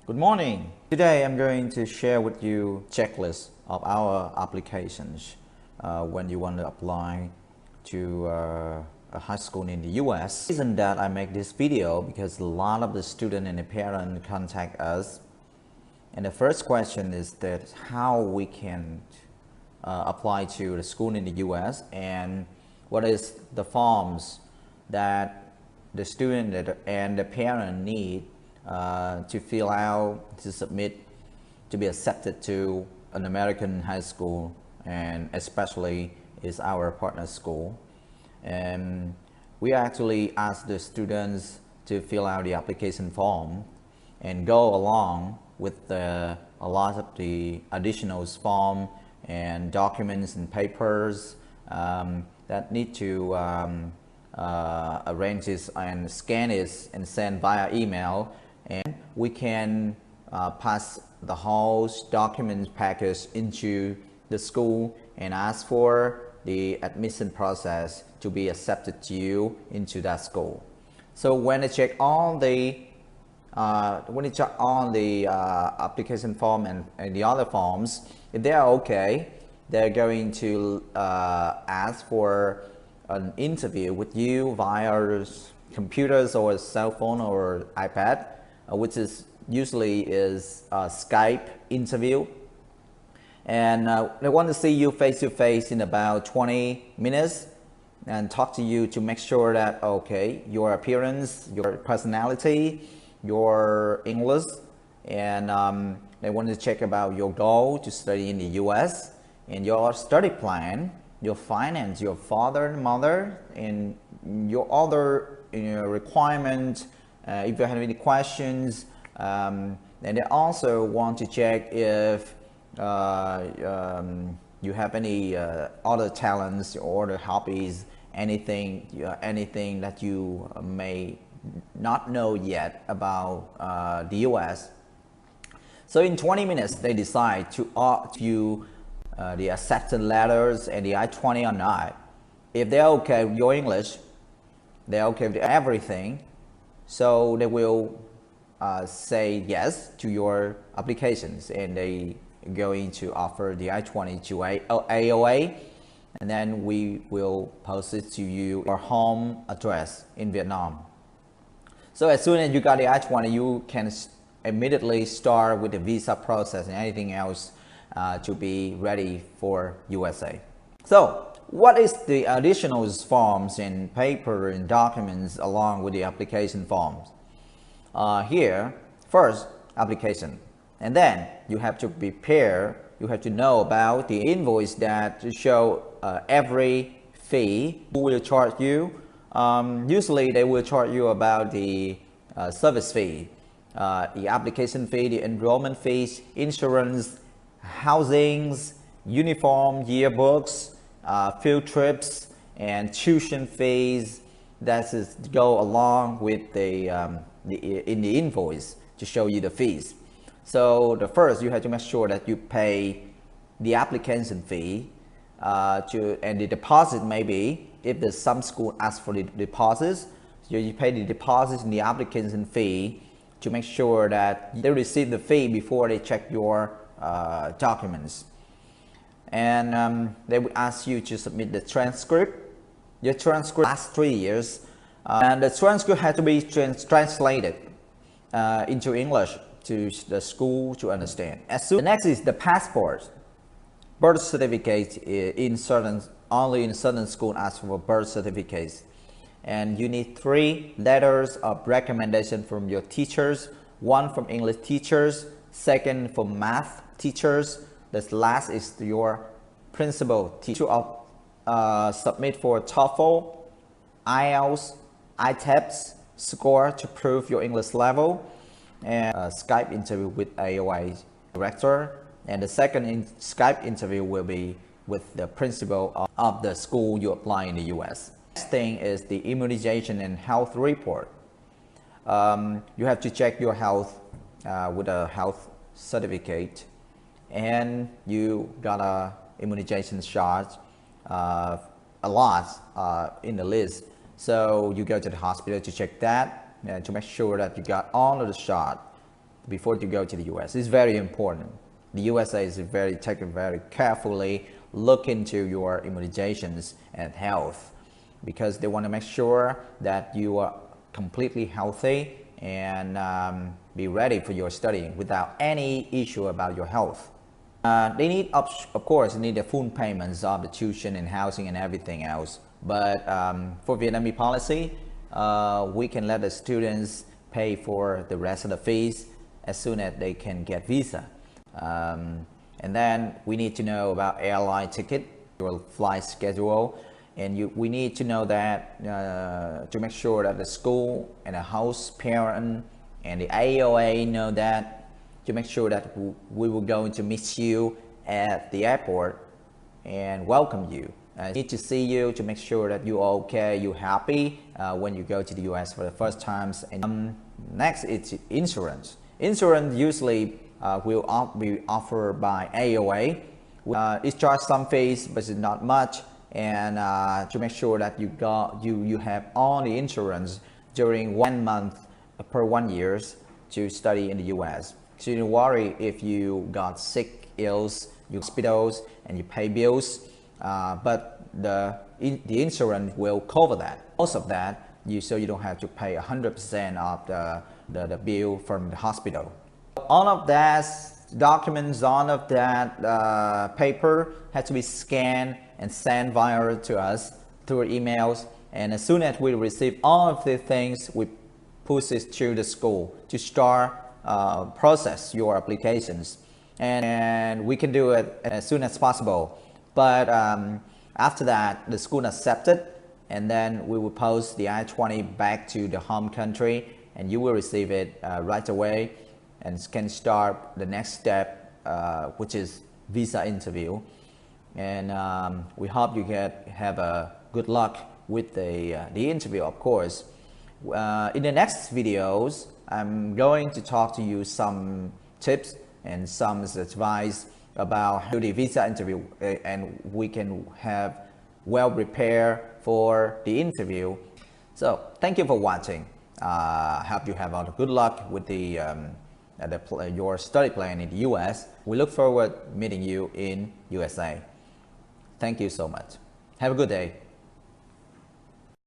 Good morning. Today I'm going to share with you checklist of our applications when you want to apply to a high school in the US. The reason that I make this video because a lot of the student and the parent contact us, and the first question is that how we can apply to the school in the US and what is the forms that the student and the parent need to fill out, to submit, to be accepted to an American high school, and especially is our partner school. And we actually ask the students to fill out the application form and go along with a lot of the additional form and documents and papers that need to arrange this and scan it and send via email, and we can pass the whole document package into the school and ask for the admission process to be accepted to you into that school. So when they check all the application form and the other forms, if they are okay, they're going to ask for an interview with you via computers or cell phone or iPad, which is usually is a Skype interview, and they want to see you face to face in about 20 minutes and talk to you to make sure that okay, your appearance, your personality, your English, and they want to check about your goal to study in the US and your study plan, your finance, your father and mother, and your other requirements. If you have any questions, and they also want to check if you have any other talents or other hobbies, anything that you may not know yet about the US. So in 20 minutes, they decide to opt you the acceptance letters and the I-20 or not. If they're okay with your English, they're okay with everything, so they will say yes to your applications, and they are going to offer the I-20 to AOA, and then we will post it to you your home address in Vietnam. So as soon as you got the I-20, you can immediately start with the visa process and anything else to be ready for USA. So what is the additional forms and paper and documents along with the application forms? Here, first, application. And then you have to prepare, you have to know about the invoice that to show every fee who will charge you. Usually they will charge you about the service fee, the application fee, the enrollment fees, insurance, housings, uniform, yearbooks, field trips, and tuition fees. That is go along with in the invoice to show you the fees. So the first, you have to make sure that you pay the application fee and the deposit. Maybe if there's some school ask for the deposits, so you pay the deposits and the application fee to make sure that they receive the fee before they check your documents. And they would ask you to submit the transcript. Your transcript last 3 years, and the transcript has to be translated into English to the school to understand. The next is the passport. Birth certificate only in certain schools ask for birth certificates, and you need 3 letters of recommendation from your teachers. 1 from English teachers, 2nd from math teachers. The last is your principal teacher. Submit for TOEFL, IELTS, ITEPS score to prove your English level, and a Skype interview with AOA director. And the second Skype interview will be with the principal of the school you apply in the US. Next thing is the immunization and health report. You have to check your health with a health certificate, and you got a immunization shot, a lot in the list. So you go to the hospital to check that and to make sure that you got all of the shot before you go to the US. It's very important. The USA is very carefully look into your immunizations and health, because they want to make sure that you are completely healthy and be ready for your studying without any issue about your health. They need, of course, need the full payments of the tuition and housing and everything else. But for Vietnamese policy, we can let the students pay for the rest of the fees as soon as they can get visa. And then we need to know about airline ticket, your flight schedule, and we need to know that to make sure that the school and the host parent and the AOA know that, to make sure that we will going to meet you at the airport and welcome you. Need to see you to make sure that you're okay, you're happy when you go to the US for the first times. And next, it's insurance. Insurance usually will be offered by AOA. It charges some fees, but it's not much. And to make sure that you have all the insurance during 1 month per 1 year to study in the US. So you don't worry if you got sick, ills, you hospitals, and you pay bills. But the insurance will cover that. Most of that, so you don't have to pay 100% of the bill from the hospital. All of that documents, all of that paper has to be scanned and sent via to us through emails. And as soon as we receive all of the things, we push it to the school to start process your applications. And we can do it as soon as possible. But after that, the school accepted, and then we will post the I-20 back to the home country, and you will receive it right away and can start the next step, which is visa interview. And we hope you have a good luck with the interview, of course. In the next videos, I'm going to talk to you some tips and some advice about how the visa interview, and we can have well prepared for the interview. So thank you for watching. I hope you have all the good luck with your study plan in the US. We look forward to meeting you in USA. Thank you so much. Have a good day.